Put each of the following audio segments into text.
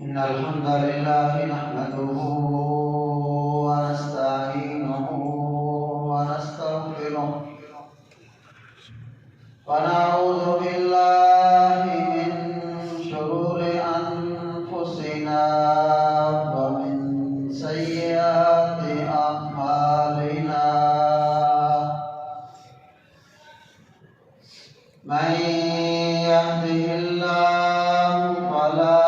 إن الحمد لله نحمده ونستعينه ونستغفره ونعوذ بالله من شرور أنفسنا ومن سيئات أعمالنا من يهده الله فلا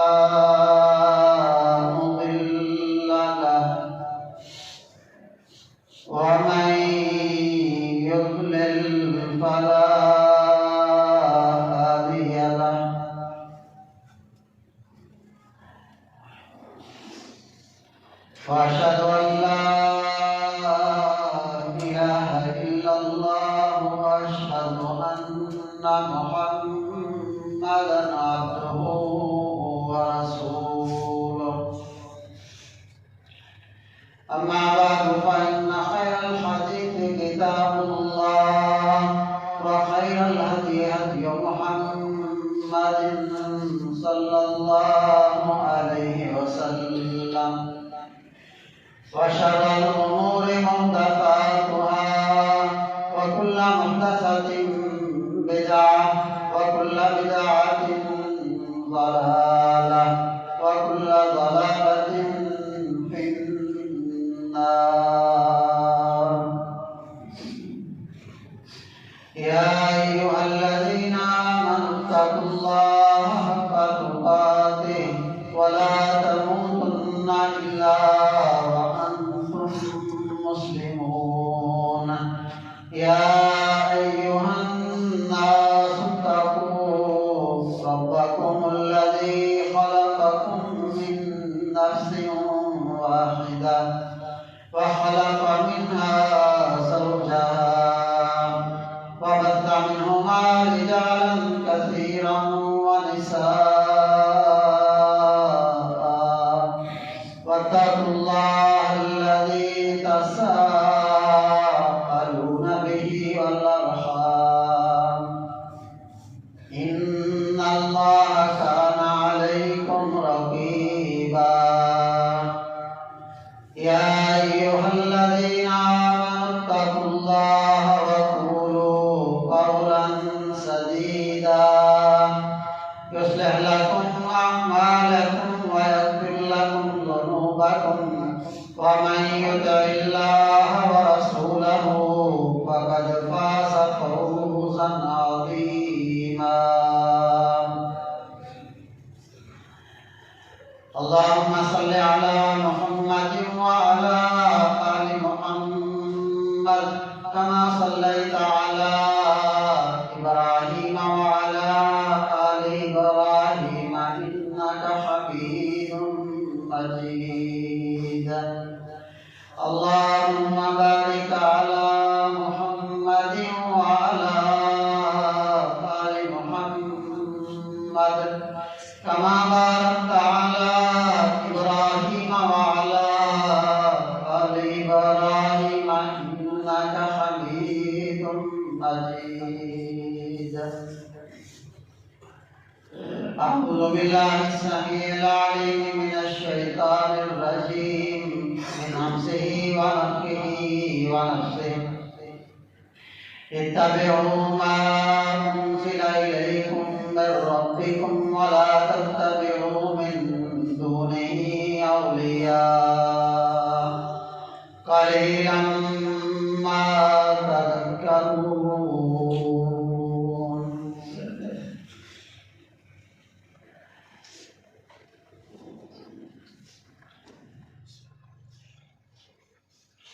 مضل له ومن يضلل فلا هادي له وأشهد أن لا إله إلا الله وأشهد أن محمدا عبده ورسوله أما بعد فإن خير الحديث كتاب الله وخير الهدي هدي محمد صلى الله عليه وسلم وشر الأمور محدثاتها وكل محدثة بدعة وكل بدعة ضلالة وكل ضلالة في النار. يا أيها الذين آمنوا اتقوا الله حق تقاته ولا تموتن إلا وأنتم مسلمون. يا أيها الناس اتقوا ربكم الذي خلقكم من نفس واحدة وخلق منها زوجها وبث منهما رجالا كثيرا ونساء واتقوا الله الذي تساءلون به والأرحام إن الله كان عليكم رقيبا. يا أيها الذين آمنوا اتقوا الله وقولوا قولا سديدا يصلح لكم أعمالكم ويغفر لكم ذنوبكم ومن يطع الله ورسوله فقد فاز فوزا عظيما. اللهم صل على محمد وعلى آل محمد كما صليت على إبراهيم وعلى آل إبراهيم إنك حميد مجيد. اللهم بارك على محمد وعلى آل محمد كما باركت على إبراهيم وعلى آل إبراهيم إنك حميد مجيد. أعوذ بالله السميع العليم من الشيطان الرجيم من همزه ونفخه ونفسه. اتبعوا ما أنزل إليكم من ربكم ولا تتبعوا من دونه أولياء قليلا ما تذكرون.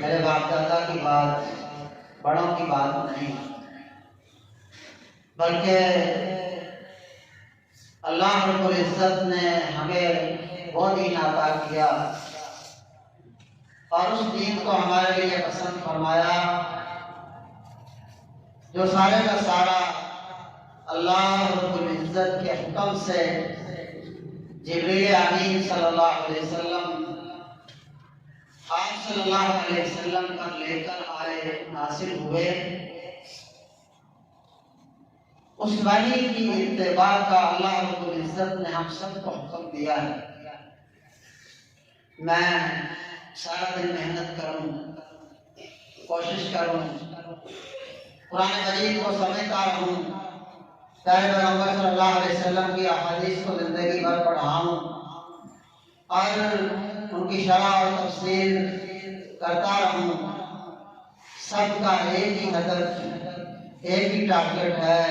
میرے باپ دادا کی بات، بڑوں کی بات نہیں، بلکہ اللہ رب العزت نے ہمیں وہ دین عطا کیا اور اس دین کو ہمارے لیے پسند فرمایا جو سارے کا سارا اللہ رب العزت کے حکم سے جبریل امین صلی اللہ علیہ وسلم آپ صلی اللہ علیہ وسلم پر لے کر آئے، نازل ہوئے۔ اس وحی کی اتباع کا اللہ رب العزت نے ہم سب کو حکم دیا ہے۔ میں سارا دن محنت کروں، کوشش کروں، قرآن مجید کو سمجھتا رہوں، پیارے پیغمبر صلی اللہ علیہ وسلم کی احادیث کو زندگی بھر پڑھاؤں اور ان کی شرح اور تفسیر کرتا رہوں۔ سب کا ایک ہی ہدف، ایک ہی ٹارگٹ ہے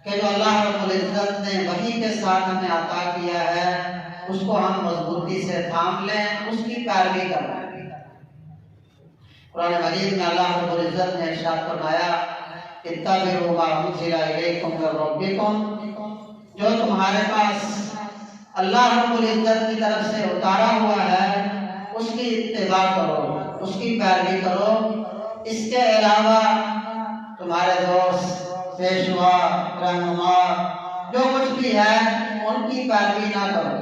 کہ جو اللہ رب العزت نے وحی کے ساتھ ہمیں عطا کیا ہے اس کو ہم مضبوطی سے تھام لیں، اس کی پیروی کریں۔ قرآن مجید میں اللہ رب العزت نے ارشاد فرمایا اتبعوا ما انزل الیکم من ربکم، جو تمہارے پاس اللہ رب العزت کی طرف سے اتارا ہوا ہے اس کی اتباع کرو، اس کی پیروی کرو۔ اس کے علاوہ تمہارے دوست، پیشوا، رہنما جو کچھ بھی ہے ان کی پیروی نہ کرو۔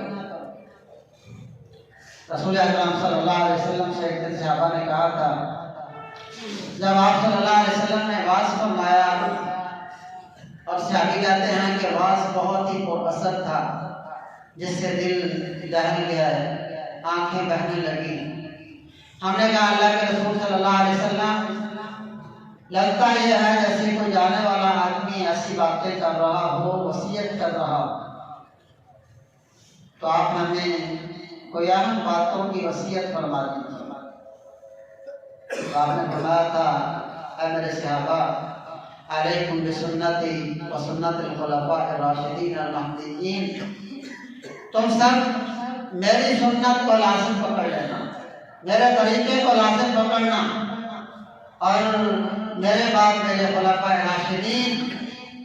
رسول اکرم صلی اللہ علیہ وسلم سے ایک دن صحابہ نے کہا تھا، جب آپ صلی اللہ علیہ وسلم نے واعظ فرمایا اور صحابی کہتے ہیں کہ واعظ بہت ہی پر اثر تھا جس سے دل دہل گیا، آنکھیں بہنے لگی۔ ہم نے کہا اللہ کے رسول صلی اللہ علیہ وسلم، لگتا یہ ہے جیسے کوئی جانے والا آدمی ایسی باتیں کر رہا ہو، وصیت کر رہا ہو، تو آپ ہمیں کوئی اہم باتوں کی وصیت فرما دیجیے۔ آپ نے فرمایا تھا اے میرے صحابہ، علیکم بسنتی و سنت الخلفاء الراشدین المہدیین، تم سب میری سنت کو لازم پکڑ لینا، میرے طریقے کو لازم پکڑنا اور میرے بعد میرے خلفاء راشدین،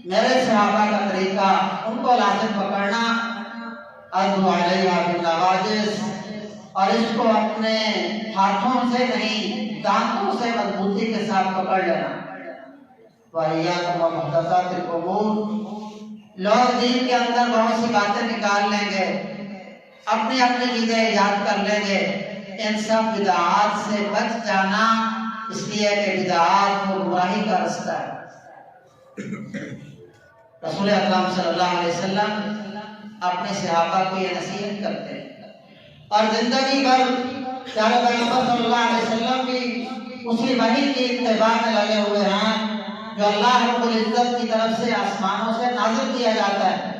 میرے صحابہ کا طریقہ ان کو لازم پکڑنا۔ عضوا علیہا بالنواجذ، اور اس کو اپنے ہاتھوں سے نہیں دانتوں سے مضبوطی کے ساتھ پکڑ لینا۔ وَإِيَّاكُمْ وَمُحْدَثَاتِ الْأُمُورِ، لوگ دین کے اندر بہت سی باتیں نکال لیں گے، اپنی اپنی چیزیں ایجاد کر لیں گے، ان سب بدعات سے بچ جانا، اس لیے کہ بدعات وہ گمراہی کا رستہ ہے۔ رسول اکرم صلی اللہ علیہ وسلم اپنے صحابہ کو یہ نصیحت کرتے ہیں اور زندگی بھر پیارے پیغمبر صلی اللہ علیہ وسلم بھی اسی وحی کی اتباع میں لگے ہوئے ہیں جو اللہ رب العزت کی طرف سے آسمانوں سے نازل کیا جاتا ہے۔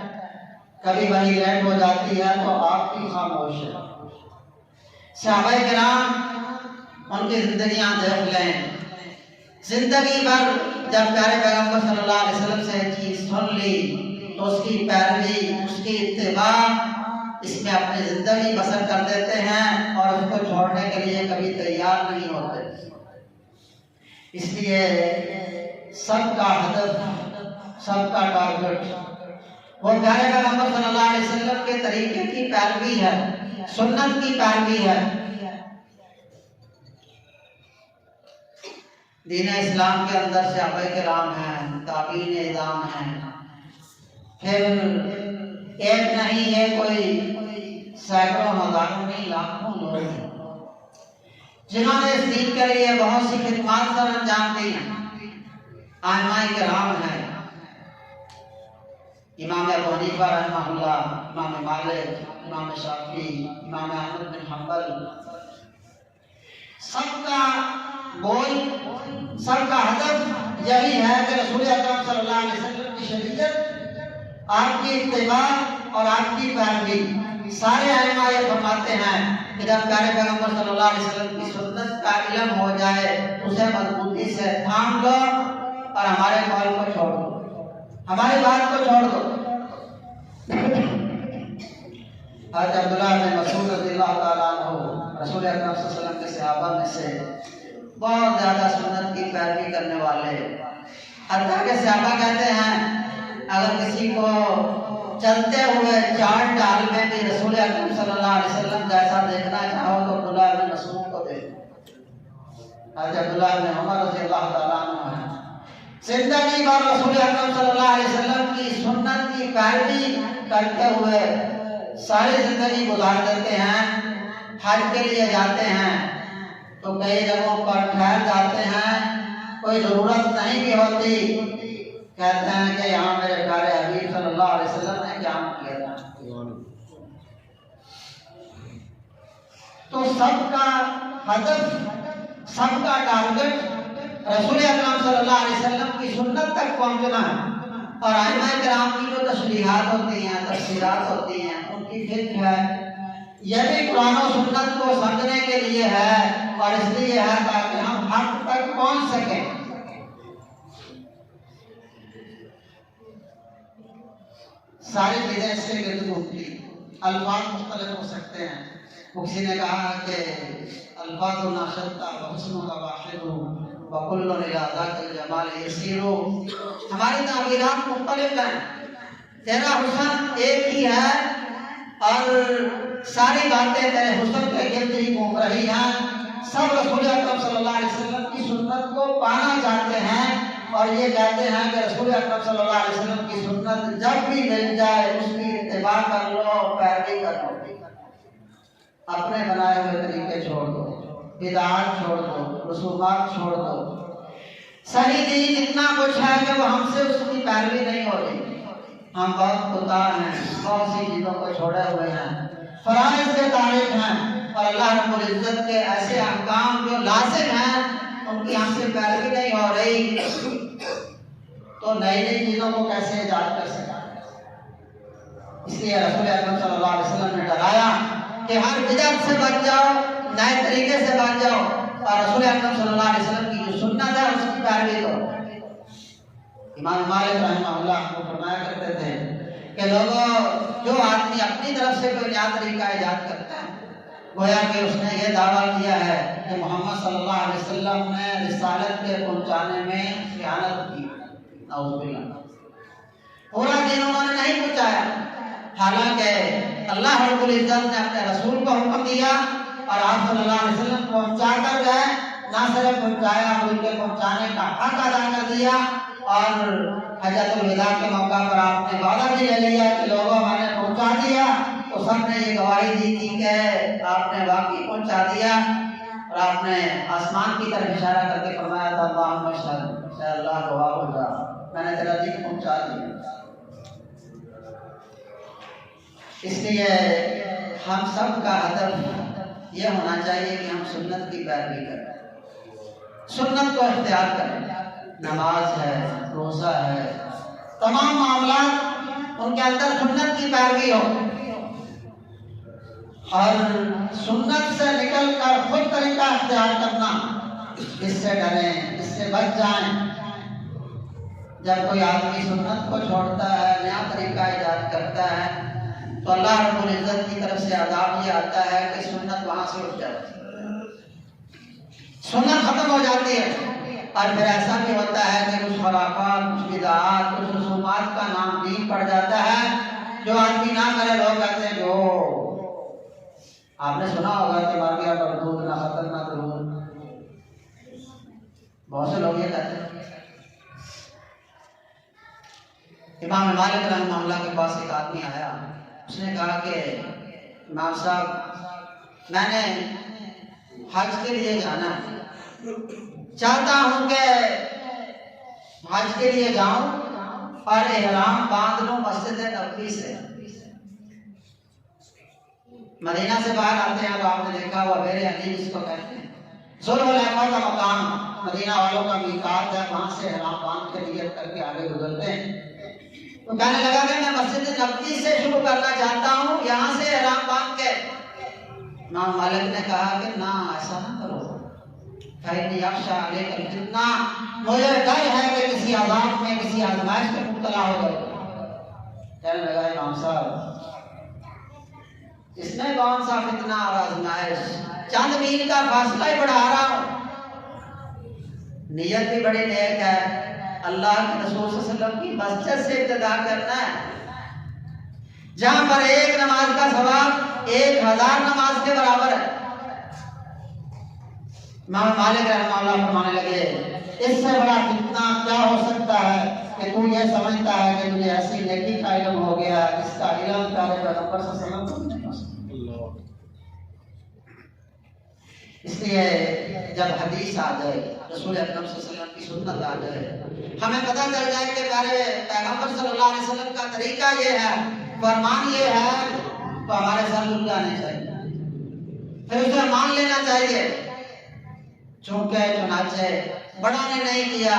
کبھی وحی لیٹ ہو جاتی ہے تو آپ بھی خاموش ہیں۔ صحابہ کرام ان کی زندگیاں دیکھ لیں، زندگی بھر جب پیارے پیغمبر صلی اللہ علیہ وسلم سے چیز سن لی تو اس کی پیروی، اس کی اتباع، اس میں اپنی زندگی بسر کر دیتے ہیں اور اس کو چھوڑنے کے لیے کبھی تیار نہیں ہوتے۔ اس لیے سب کا ہدف، سب کا ٹارگٹ وہ پیارے پیغمبر صلی اللہ علیہ وسلم کے طریقے کی پیروی ہے، سنت کی پیروی ہے۔ دین اسلام کے اندر صحابہ کرام ہیں، تابعین اعظام ہیں، پھر ایک نہیں ہے، کوئی سینکڑوں ہزاروں نہیں، لاکھوں لوگ ہیں جنہوں نے اس دین کے لیے بہت سی خدمات سر انجام دی۔ ائمہ کرام ہیں، امام ابو حنیفہ رحمہ اللہ، امام مالک، امام شافعی، امام احمد بن حنبل، سب کا گول، سب کا ہدف یہی ہے کہ رسول اکرم صلی اللہ علیہ وسلم کی شریعت، آپ کی اتباع اور آپ کی پیروی۔ سارے ائمہ یہ فرماتے ہیں کہ جب پیارے پیغمبر صلی اللہ علیہ وسلم کی سنت کا علم ہو جائے اسے مضبوطی سے تھام لو اور ہمارے قول کو چھوڑ دو، ہماری بات کو چھوڑ دو۔ حضرت عبداللہ بن مسعود رضی اللہ تعالیٰ عنہ رسول اکرم صلی اللہ علیہ وسلم کے صحابہ میں سے بہت زیادہ سنت کی پیروی کرنے والے، حتیٰ کہ صحابہ کہتے ہیں اگر کسی کو چلتے ہوئے چار ڈال میں بھی رسول اکرم صلی اللہ علیہ وسلم جیسا دیکھنا چاہو تو عبداللہ بن مسعود کو دیکھو۔ حضرت عبداللہ بن عمر رضی اللہ تعالیٰ عنہ ہے، زندگی بھر رسول اکرم صلی اللہ علیہ وسلم کی سنت کی پیروی کرتے ہوئے ساری زندگی گزار دیتے ہیں۔ حج کے لیے جاتے ہیں تو کئی جگہوں پر ٹھہر جاتے ہیں، کوئی ضرورت نہیں بھی ہوتی، کہتے ہیں کہ یہاں میرے پیارے حبیب صلی اللہ علیہ وسلم نے قیام کیا تھا۔ تو سب کا ہدف، سب کا ٹارگٹ رسول اکرم صلی اللہ علیہ وسلم کی سنت تک پہنچنا ہے، اور ائمہ کرام کی جو تشریحات ہوتی ہیں، تفسیرات ہوتی ہیں، ان کی فکر ہے، یہ بھی قرآن و سنت کو سمجھنے کے لیے ہے، اور اس لیے ہے تاکہ ہم حق تک پہنچ سکیں۔ ساری چیزیں اس کے گرد گھومتی، الفاظ مختلف ہو سکتے ہیں۔ کسی نے کہا کہ الفاظ ناشدہ بحسن کا واحد وکل ذاک الجمال یسیر، ہماری تعبیرات مختلف ہیں، تیرا حسن ایک ہی ہے اور ساری باتیں تیرے حسن کے گرد ہی گھوم رہی ہیں۔ سب رسول اکرم صلی اللہ علیہ وسلم کی سنت کو پانا چاہتے ہیں، اور یہ کہتے ہیں کہ رسول اکرم صلی اللہ علیہ وسلم کی سنت جب بھی مل جائے اس کی اتباع کر لو، پیروی کر لو، اپنے بنائے ہوئے طریقے چھوڑ دو، بدعات چھوڑ دو، رسومات چھوڑ دو۔ صحیح دین اتنا کچھ ہے کہ وہ ہم سے اس کی پیروی نہیں ہو رہی، ہم بہت کوتاہ ہیں، بہت سی چیزوں کو چھوڑے ہوئے ہیں، فرائض کے تارک ہیں، اور اللہ رب العزت کے ایسے احکام جو لازم ہیں ان کی ہم سے پیروی نہیں ہو رہی، تو نئی نئی چیزوں کو کیسے ایجاد کر سکتا۔ اس لیے رسول اکرم صلی اللہ علیہ وسلم نے ڈرایا کہ ہر بدعت سے بچ جاؤ، نئے طریقے سے بچ جاؤ، اور رسول اکرم صلی اللہ علیہ وسلم کی جو سنت ہے اس کی پیروی کرو۔ امام مالک رحمہ اللہ کو فرمایا کرتے تھے کہ لوگوں، جو آدمی اپنی طرف سے کوئی نیا طریقہ ایجاد کرتا ہے گویا کہ اس نے یہ دعویٰ کیا ہے کہ محمد صلی اللہ علیہ وسلم نے رسالت کے پہنچانے میں خیانت کی، نعوذ باللہ، پورا دین انہوں نے نہیں پہنچایا، حالانکہ اللہ رب العزت نے اپنے رسول کو حکم دیا اور آپ صلی اللہ علیہ وسلم پہنچا کر گئے، نہ صرف پہنچایا بلکہ پہنچانے کا حق ادا کر دیا، اور حجۃ الوداع کے موقع پر آپ نے وعدہ بھی لے لیا کہ لوگوں میں نے پہنچا دیا، تو سب نے یہ گواہی دی تھی کہ آپ نے واقعی پہنچا دیا، اور آپ نے آسمان کی طرف اشارہ کر کے فرمایا تھا اللہم اشہد، اے اللہ گواہ ہو جا میں نے تیرا دین پہنچا دیا۔ اس لیے ہم سب کا ہدف یہ ہونا چاہیے کہ ہم سنت کی پیروی کریں، سنت کو اختیار کریں، نماز ہے، روزہ ہے، تمام معاملات ان کے اندر سنت کی پیروی ہو، اور سنت سے نکل کر خود طریقہ اختیار کرنا، اس سے ڈریں، اس سے بچ جائیں۔ جب کوئی آدمی سنت کو چھوڑتا ہے، نیا طریقہ ایجاد کرتا ہے، تو اللہ رب العزت کی طرف سے عذاب یہ آتا ہے کہ سنت وہاں سے اٹھ جاتی ہے، سنت ختم ہو جاتی ہے، اور پھر ایسا بھی ہوتا ہے کہ کچھ خرافات، کچھ بدعات، کچھ رسومات کا نام دین پڑ جاتا ہے، جو آدمی نہ کرے لوگ کہتے ہیں جو آپ نے سنا ہوگا کہ ماریا مردود نہ ختم نہ درود، بہت سے لوگ یہ کہتے ہیں۔ امام مالک رحمہ اللہ کے پاس ایک آدمی آیا، اس نے کہا کہ امام صاحب میں نے حج کے لیے جانا ہے، چاہتا ہوں کہ حج کے لیے جاؤں اور احرام باندھ لوں مسجد نبوی سے۔ مدینہ سے باہر آتے ہیں تو آپ نے دیکھا ہوا میرے علی جس کو کہتے ہیں، ذوالحلیفہ کا مقام مدینہ والوں کا میقات ہے، وہاں سے احرام باندھ کے نیت کر کے آگے گزرتے ہیں۔ تو کہنے لگا کہ میں مسجد نبوی سے شروع کرنا چاہتا ہوں، یہاں سے احرام باندھ کے۔ امام مالک نے کہا کہ نہ، ایسا نہ کرو، فَإِنِّي أَخْشَىٰ عَلَيْكَ الْفِتْنَةَ، مجھے ڈر ہے کہ کسی عذاب میں، کسی آزمائش میں مبتلا ہو جائے۔ کہنے لگا امام صاحب اس میں کون سا فتنہ اور آزمائش، چند میل کا فاصلہ ہی بڑھا رہا ہوں، نیت بھی بڑی نیک ہے. اللہ کے رسول صلی اللہ علیہ وسلم کی مسجد سے ابتدا کرنا ہے جہاں پر ایک نماز کا ثواب 1000 نماز کے برابر ہے. امام مالک رحمہ اللہ فرمانے لگے اس سے بڑا فتنہ کیا ہو سکتا ہے کہ تو یہ سمجھتا ہے کہ مجھے ایسی نیکی کا علم ہو گیا اس کا علم پیارے پیغمبر صلی اللہ علیہ وسلم کو نہیں ہو سکتا. اس لیے جب حدیث آ جائے رسول اکرم صلی اللہ علیہ وسلم کی سنت آ جائے ہمیں پتہ چل جائے کہ پیارے پیغمبر صلی اللہ علیہ وسلم کا طریقہ یہ ہے فرمان یہ ہے تو ہمارے سر جھک جانے چاہیے پھر اسے مان لینا چاہیے. چونکہ چنانچہ بڑا نے نہیں کیا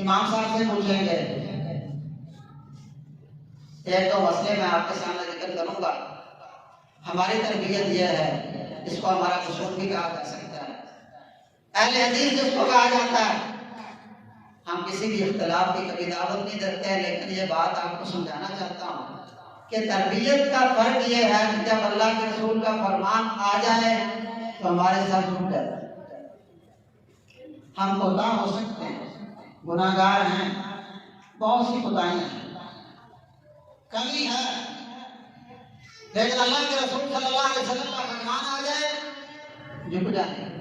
امام صاحب سے پوچھیں گے. ایک دو مسئلے میں آپ کے سامنے ذکر کروں گا. ہماری تربیت یہ ہے اس کو ہمارا اصول بھی کہا جا سکتا ہے اہل حدیث جس کو کہا جاتا ہے. ہم کسی بھی اختلاف کی کبھی دعوت نہیں دیتے ہیں لیکن یہ بات آپ کو سمجھانا چاہتا ہوں کہ تربیت کا فرق یہ ہے کہ جب اللہ کے رسول کا فرمان آ جائے تو ہمارے ساتھ جھک جاتا ہے. ہم خطا ہو سکتے ہیں گناہگار ہیں بہت سی خطائیاں ہیں کمی ہے لیکن اللہ کے رسول صلی اللہ علیہ وسلم کا فرمان آ جائے جھک جاتے ہیں.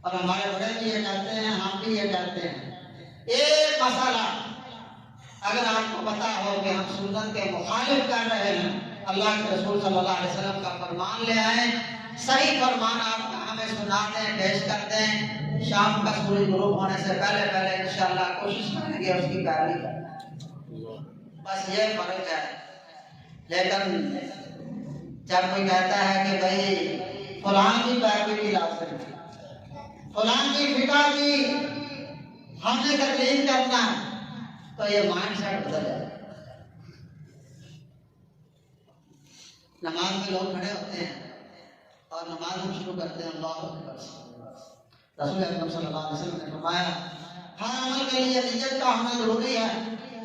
اور ہمارے بڑے بھی یہ کہتے ہیں ہم بھی یہ کہتے ہیں ایک مسئلہ اگر آپ کو پتا ہو کہ ہم سنت کے مخالف کر رہے ہیں اللہ کے رسول صلی اللہ علیہ وسلم کا فرمان لے آئیں صحیح فرمان آپ ہمیں سنا دیں پیش کر دیں. شام کا سورج غروب ہونے سے پہلے انشاءاللہ کوشش کریں گے اس کی پیروی کرنا. بس یہ فرق ہے. لیکن جب کوئی کہتا ہے کہ بھائی فلاں کی پیروی کی لازم ہے فلاں کی فقہ کی ہم نے تقلید کرنا تو یہ مائنڈ سیٹ بدل جائے. نماز میں لوگ کھڑے ہوتے ہیں اور نماز ہم شروع کرتے ہیں اللہ اکبر سے. رسول اکرم صلی اللہ علیہ وسلم نے فرمایا ہر عمل کے لیے نیت کا ہونا ضروری ہے.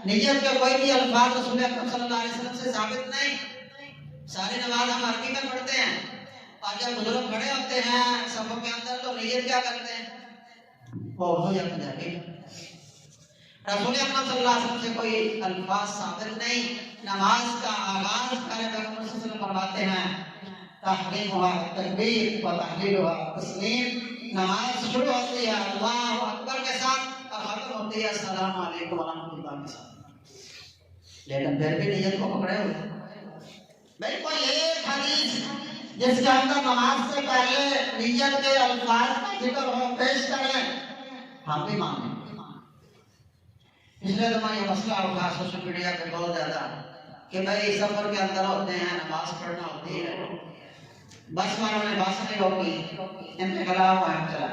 نیت کے کوئی بھی الفاظ رسول اکرم صلی اللہ علیہ وسلم سے ثابت نہیں. ساری نماز ہم عربی میں پڑھتے ہیں اور جب بزرگ کھڑے ہوتے ہیں صفوں کے اندر تو نیت کیا کرتے ہیں وہ اردو یا پنجابی. رسول اکرم صلی اللہ علیہ وسلم سے کوئی الفاظ ثابت نہیں. نماز کا آغاز پیارے پیغمبر صلی اللہ علیہ وسلم فرماتے ہیں تحریمها تکبیر و تحلیلها تسلیم. نماز شروع ہوتی ہے اللہ اکبر کے ساتھ اور ختم ہوتی ہے السلام علیکم ورحمۃ اللہ کے ساتھ. لیکن پھر بھی نیت کو پکڑے ہوئے بالکل ایک حدیث جس کے اندر نماز سے پہلے نیت کے الفاظ کا ذکر ہو پیش کریں ہم بھی مانیں. اس لیے تو میں یہ مسئلہ اٹھا سوشل میڈیا پہ بہت زیادہ کہ بھائی سفر کے اندر ہوتے ہیں نماز پڑھنا ہوتی ہے بس والوں نے بس نہیں روکی انتقال چلا.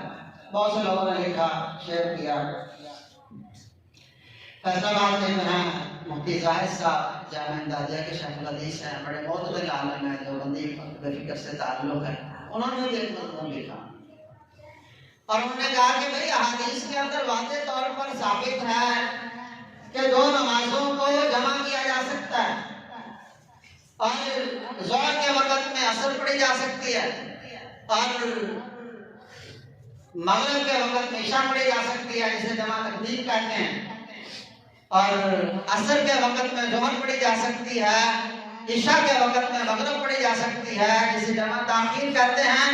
بہت سے لوگوں نے لکھا شیئر کیا. فیصلہ آباد میں ہیں مفتی زاہد صاحب جامع اندازیہ کے شیخ الحدیث ہیں بڑے معتدل عالم ہیں دیوبندی فکر سے تعلق ہے. انہوں نے بھی ایک مضمون لکھا اور انہوں نے کہا کہ بھائی احادیث کے اندر واضح طور پر ثابت ہے کہ دو نمازوں کو جمع کیا جا سکتا ہے اور ظہر کے وقت میں عصر پڑھی جا سکتی ہے اور مغرب کے وقت میں عشاء پڑھی جا سکتی ہے جسے جمع تقدیم کہتے ہیں اور عصر کے وقت میں ظہر پڑھی جا سکتی ہے عشاء کے وقت میں مغرب پڑھی جا سکتی ہے جسے جمع تاخیر کہتے ہیں.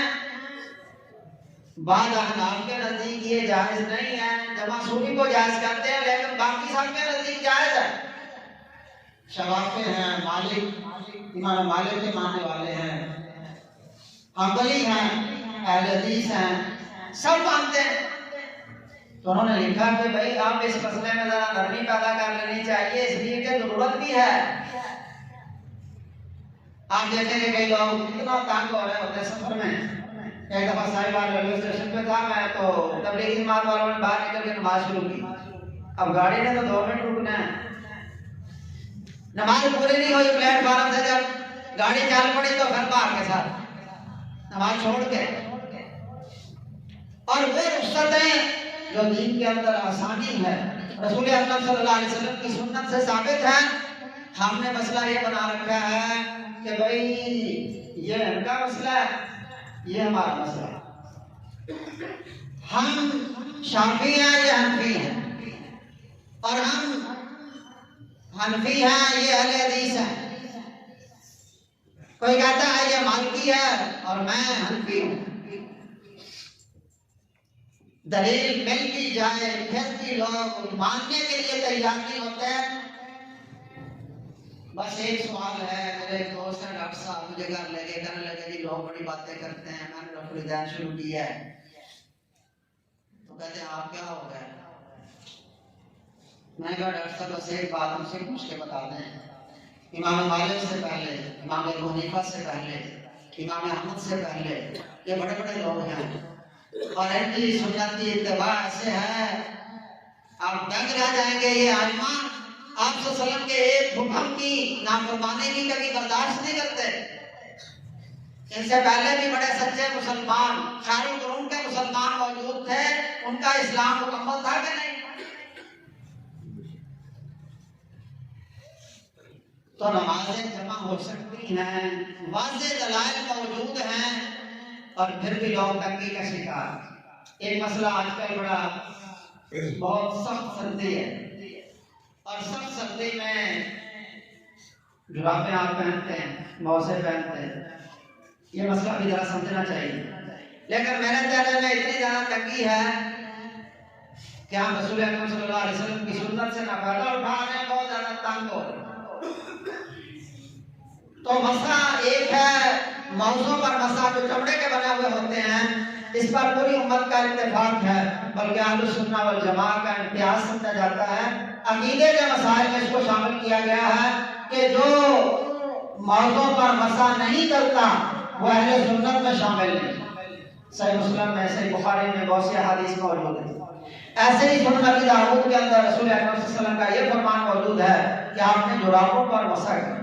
بعض احناف کے نزدیک یہ جائز نہیں ہے جمع سوری کو جائز کرتے ہیں لیکن باقی سب کے نزدیک جائز ہے. شوافی ہیں مالک امام مالک کے ماننے والے ہیں حنبلی ہیں اہل حدیث ہیں سب مانتے ہیں. تو انہوں نے لکھا کہ بھائی آپ اس مسئلے میں ذرا نرمی پیدا کر لینی چاہیے اس لیے کہ ضرورت بھی ہے. آپ دیکھیں کہ کئی لوگ اتنا تنگ ہو رہے ہوتے ہیں سفر میں. ایک دفعہ ساری بار ریلوے اسٹیشن پہ تھا میں تو تبلیغی جماعت والوں نے باہر نکل کے نماز شروع کی. اب گاڑی نے تو 2 منٹ رکنا ہے نماز پوری نہیں ہوئی پلیٹ فارم سے جب گاڑی چل پڑی تو گھر باہر کے ساتھ نماز چھوڑ کے. اور وہ رخصتیں جو دین کے اندر آسانی ہے رسول اکرم صلی اللہ علیہ وسلم کی سنت سے ثابت ہے. ہم نے مسئلہ یہ بنا رکھا ہے کہ بھائی یہ ان کا مسئلہ ہے یہ ہمارا مسئلہ ہے. ہم شافعی ہیں یا حنفی ہیں، اور ہم حنفی ہیں یہ اہل حدیث ہیں. کوئی کہتا ہے یہ مالکی ہے اور میں حنفی ہوں. دلیل مل بھی جائے پھر بھی لوگ ماننے کے لیے تیار نہیں ہوتے. بس ایک سوال ہے، میرے ایک دوست ہیں ڈاکٹر صاحب، مجھے گھر لے کے کہنے لگے جی لوگ بڑی باتیں کرتے ہیں، میں نے ڈاکٹر دین شروع کیا ہے. تو کہتے ہیں آپ کیا ہو گئے؟ میں نے کہا ڈاکٹر صاحب بس ایک بات ہم سے پوچھ کے بتا دیں، امام مالک سے پہلے، امام ابو حنیفہ سے پہلے، امام احمد سے پہلے یہ بڑے بڑے لوگ ہیں، اور ان کی سنتی اتباع ایسے ہے آپ دنگ رہ جائیں گے. یہ ائمہ آپ صلی اللہ علیہ وسلم کے ایک حکم کی نافرمانی بھی کبھی برداشت نہیں کرتے. ان سے پہلے بھی بڑے سچے مسلمان خیر القرون کے مسلمان موجود تھے، ان کا اسلام مکمل تھا کہ نہیں؟ تو نمازیں جمع ہو سکتی ہیں، واضح دلائل موجود ہیں، اور پھر بھی لوگ تنگی کا شکار. ایک مسئلہ آج کل بڑا بہت سخت سردی ہے، اور سخت سردی میں جرابیں آپ پہنتے ہیں، موزے پہنتے ہیں، یہ مسئلہ بھی ذرا سمجھنا چاہیے. لیکن میرے چہرے میں اتنی زیادہ تنگی ہے کہ ہم رسول اکرم صلی اللہ علیہ وسلم کی سنت سے نہ فائدہ اٹھا رہے ہیں، بہت زیادہ تنگ ہو رہے ہیں. تو مسئلہ ایک ہے موضوع پر مسئلہ جو چمڑے کے بنے ہوئے ہوتے ہیں، اس پر پوری امت کا اتفاق ہے، بلکہ اہل سنت والجماعت کا امتیاز سمجھا جاتا ہے. عقیدے کے مسائل میں اس کو شامل کیا گیا ہے کہ جو موضوع پر مسئلہ نہیں کرتا وہ اہل سنت میں شامل نہیں. صحیح مسلم میں، صحیح بخاری میں بہت سی احادیث موجود ہیں. ایسے ہی سنن ابی داؤد کے اندر رسول اکرم صلی اللہ علیہ وسلم کا یہ فرمان موجود ہے کہ آپ نے جرابوں پر مسح کیا،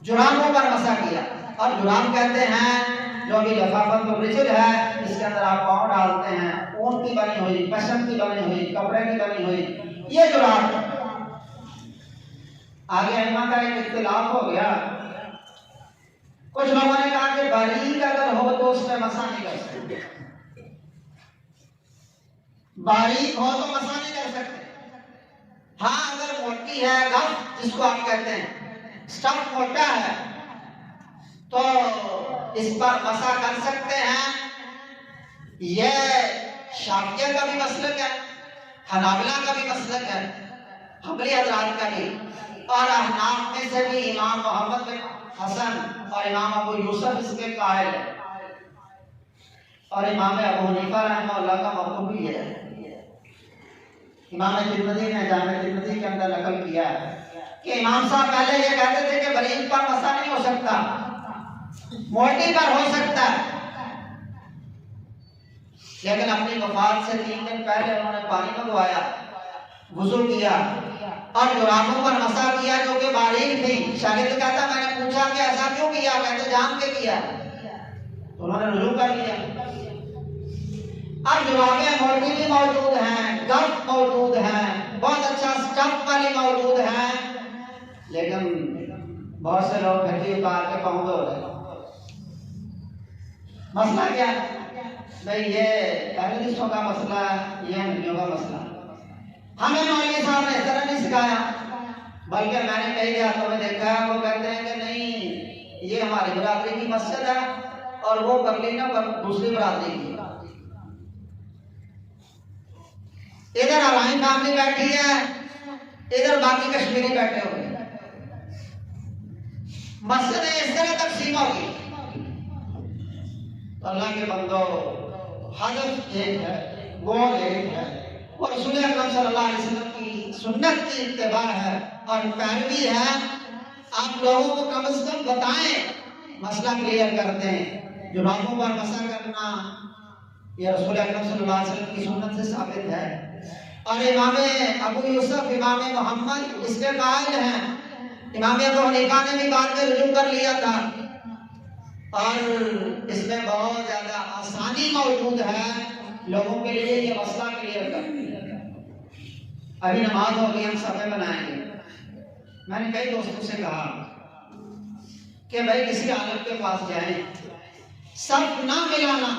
جرابوں پر مسح کیا. اور جراب کہتے ہیں جو بھی لفافت الرجل ہے، اس کے اندر آپ پاؤں ڈالتے ہیں، اون کی بنی ہوئی، پشم کی بنی ہوئی، کپڑے کی بنی ہوئی، یہ جراب. آگے ائمہ کا ایک اختلاف ہو گیا. کچھ لوگوں نے کہا کہ باریک اگر ہو تو اس میں مسح نہیں کر سکتے، باریک ہو تو مسح نہیں کر سکتے. ہاں اگر موٹی ہے، گف جس کو آپ کہتے ہیں، سٹف موٹا ہے، تو اس پر مسح کر سکتے ہیں. یہ شافعیہ کا بھی مسلک ہے، حنابلہ کا بھی مسلک ہے، حنبلی حضرات کا بھی، اور احناف میں سے بھی امام محمد بن حسن اور امام ابو یوسف اس کے قائل ہیں، اور امام ابو حنیفہ رحمہ اللہ کا موقف بھی ہے. امام ترمذی نے جامع ترمذی کے اندر نقل کیا ہے کہ امام صاحب پہلے یہ کہتے تھے کہ بریک پر مسح نہیں ہو سکتا، موٹی پر ہو سکتا ہے. لیکن اپنی وفات سے 3 دن پہلے انہوں نے پانی منگوایا، وضو کیا اور جرابوں پر مسح کیا جو کہ باریک تھی. شاگرد کہتا میں نے پوچھا کہ ایسا کیوں کیا؟ کہتے جان کے کیا. تو انہوں نے رجوع کر لیا. اب جرابیں موٹی بھی موجود ہیں، گف موجود ہیں، بہت اچھا سٹف والی موجود ہیں، لیکن بہت سے لوگ گھٹی اتار کے پاؤں دھو رہے ہیں. مسئلہ کیا ہے بھئی؟ یہ اہل حدیثوں کا مسئلہ ہے، یہ حنفیوں کا مسئلہ ہے. ہمیں مولوی صاحب نے اس طرح نہیں سکھایا، بلکہ میں نے کئی دیہاتوں میں دیکھا ہے وہ کہتے ہیں کہ نہیں یہ ہماری برادری کی مسجد ہے اور وہ کرلی نہ دوسری برادری کی. ادھر ہماری فیملی بیٹھی ہے، ادھر باقی کشمیری بیٹھے ہوئے ہیں. مسجدیں اس طرح تقسیم ہوگی. اللہ کے بندو، ہدف ایک ہے، گول ایک ہے، وہ رسول اکرم صلی اللہ علیہ وسلم کی سنت کی اتباع ہے اور پیروی ہے. آپ لوگوں کو کم از کم بتائیں، مسئلہ کلیئر کر دیں. جرابوں پر مسح کرنا یہ رسول اکرم صلی اللہ علیہ وسلم کی سنت سے ثابت ہے. اور امام ابو یوسف، امام محمد اس کے قائل ہیں. امام ابو حنیفہ نے بھی بعد میں رجوع کر لیا تھا، اور اس میں بہت زیادہ آسانی موجود ہے لوگوں کے لیے یہ مسئلہ کلیئر کرنا. ابھی نماز ہوگی، ہم صفحے بنائیں گے. میں نے کئی دوستوں سے کہا کہ بھائی کسی عالم کے پاس جائیں، صف نہ ملانا،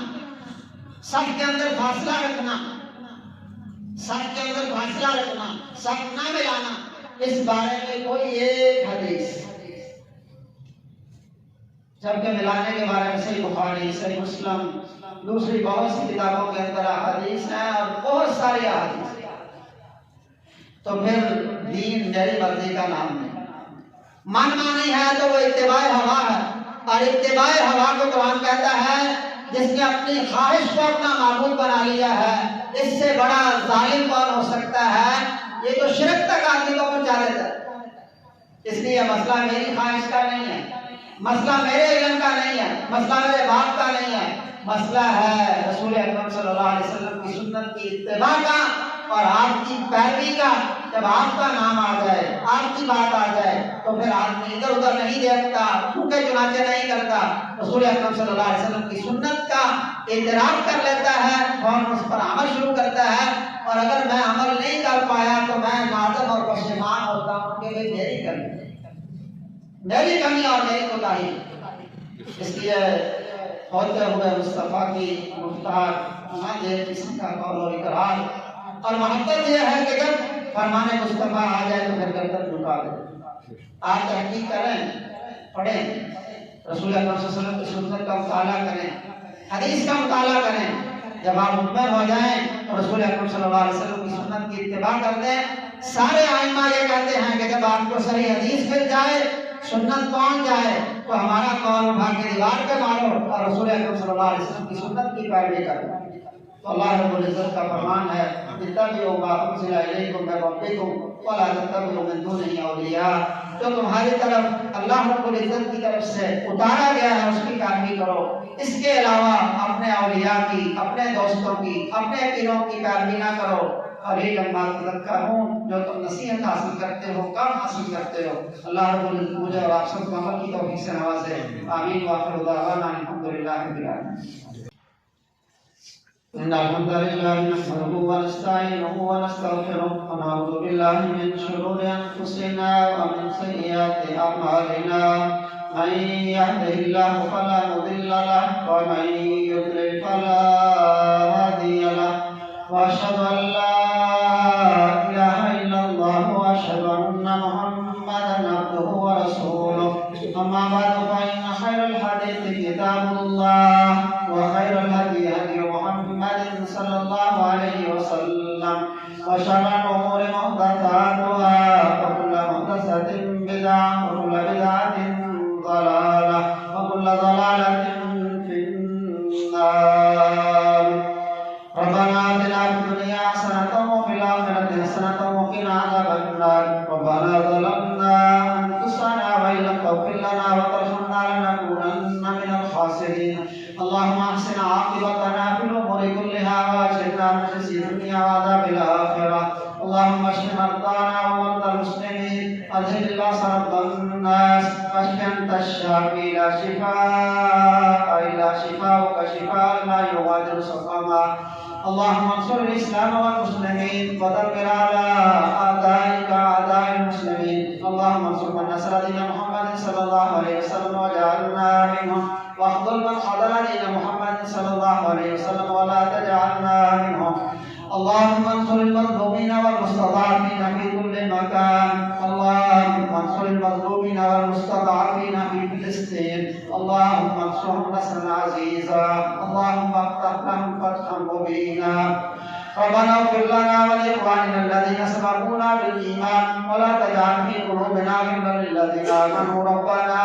صف کے اندر فاصلہ رکھنا، صف کے اندر فاصلہ رکھنا، صف نہ ملانا، اس بارے میں کوئی ایک حدیث، جبکہ ملانے کے بارے میں صحیح بخاری، صحیح مسلم، دوسری بہت سی کتابوں کے اندر احادیث ہیں اور بہت ساری احادیث۔ تو پھر دین میری مرضی کا نام نہیں، من مانی ہے تو وہ اتباع ہوا ہے، اور اتباع ہوا کو قرآن کہتا ہے جس نے اپنی خواہش کو اپنا معبود بنا لیا ہے، اس سے بڑا ظالم کون ہو سکتا ہے؟ یہ تو شرک تک آدمی کو پہنچا دیتا ہے۔ اس لیے مسئلہ میری خواہش کا نہیں ہے، مسئلہ میرے علم کا نہیں ہے، مسئلہ میرے باپ کا نہیں ہے، مسئلہ ہے رسول اکرم صلی اللہ علیہ وسلم کی سنت کی اتباع کا اور آپ کی پیروی کا۔ جب آپ کا نام آ جائے، آپ کی بات آ جائے، تو پھر آدمی ادھر ادھر نہیں دیکھتا، چونکہ چنانچہ نہیں کرتا، رسول اکرم صلی اللہ علیہ وسلم کی سنت کا اعتراف کر لیتا ہے، فوراً اس پر عمل شروع کرتا ہے، اور اگر میں عمل نہیں کر پایا تو میں نادم اور پشیمان ہوتا ہوں کہ میری کمی اور میری کوتاہی۔ اس لیے ہوتے ہوئے مصطفیٰ کی گفتار نہ دے کسی کا قول و اقرار، اور محبت یہ ہے کہ جب فرمان مصطفیٰ آ جائے تو پھر گردن جھکا دے۔ آپ تحقیق کریں، پڑھیں، رسول اللہ صلی اللہ علیہ وسلم کی سنت کا مطالعہ کریں، حدیث کا مطالعہ کریں، جب آپ مطمئن ہو جائیں تو رسول اکرم صلی اللہ علیہ وسلم کی سنت کی اتباع کر دیں۔ سارے ائمہ یہ کہتے ہیں کہ جب آپ کو صحیح حدیث مل جائے، سنت پہنچ جائے، تو ہمارا قول اٹھا کے دیوار پہ مارو اور رسول اکرم صلی اللہ علیہ وسلم کی سنت کی پیروی کرو۔ تو اللہ رب العزت کا فرمان ہے اتبعوا ما انزل الیکم من ربکم ولا تتبعوا من دونہ اولیاء، جو تمہاری طرف اللہ رب العزت کی طرف سے اتارا گیا ہے اس کی پیروی کرو، اس کے علاوہ اپنے اولیاء کی، اپنے دوستوں کی، اپنے پیروں کی پیروی نہ کرو۔ اور یہ لمبا تذکرون، جو تم نصیحت حاصل کرتے ہو، کام حاصل کرتے ہو۔ اللہ رب العزت مجھے اور آپ سب کو عمل کی توفیق سے نوازے، آمین وآخر دعوانا الحمدللہ رب العالمین۔ إن الحمد لله نحمده ونستعينه ونستغفره ونعوذ بالله من شرور أنفسنا ومن سيئات أعمالنا، من يهده الله فلا مضل له ومن يضلل فلا هادي له، وأشهد أن لا إله إلا الله وأشهد أن محمدا عبده ورسوله، أما بعد فإن خير الحديث كتاب الله وخير الهدي هدي محمد صلى الله عليه وسلم، وشر الأمور محدثاتها وكل محدثة بدعة وكل بدعة ضلالة وكل ضلالة في النار۔ ربنا آتنا في الدنيا حسنة وفي الآخرة حسنة وقنا عذاب النار۔ ربنا ظلمنا أنفسنا وإن لم تغفر لنا وترحمنا لنكونن من الخاسرين۔ اللهم احسن عاقبتنا في الأمور كلها وأجرنا من خزي الدنيا وعذاب الآخرة۔ اللهم اشف مرضانا ومرضى المسلمين، أذهب البأس رب الناس، واشف أنت الشافي، لا شفاء إلا شفاؤك شفاء لا يغادر سقما۔ اللهم انصر الإسلام والمسلمين ودمر على أعدائك أعداء المسلمين۔ اللهم انصر من نصر دين محمد صلى الله عليه وسلم واجعلنا منهم، واخذل من خذل دين محمد صلى الله عليه وسلم ولا تجعلنا منهم۔ اللهم انصر المظلومين والمستضعفين في كل مكان، اللهم انصر المظلومين والمستضعفين في فلسطين، اللهم انصرهم نصرا عزيزا، اللهم افتح لهم فتحا مبينا۔ ربنا اغفر لنا ولإخواننا الذين سبقونا بالإيمان ولا تجعل في قلوبنا غلا للذين آمنوا ربنا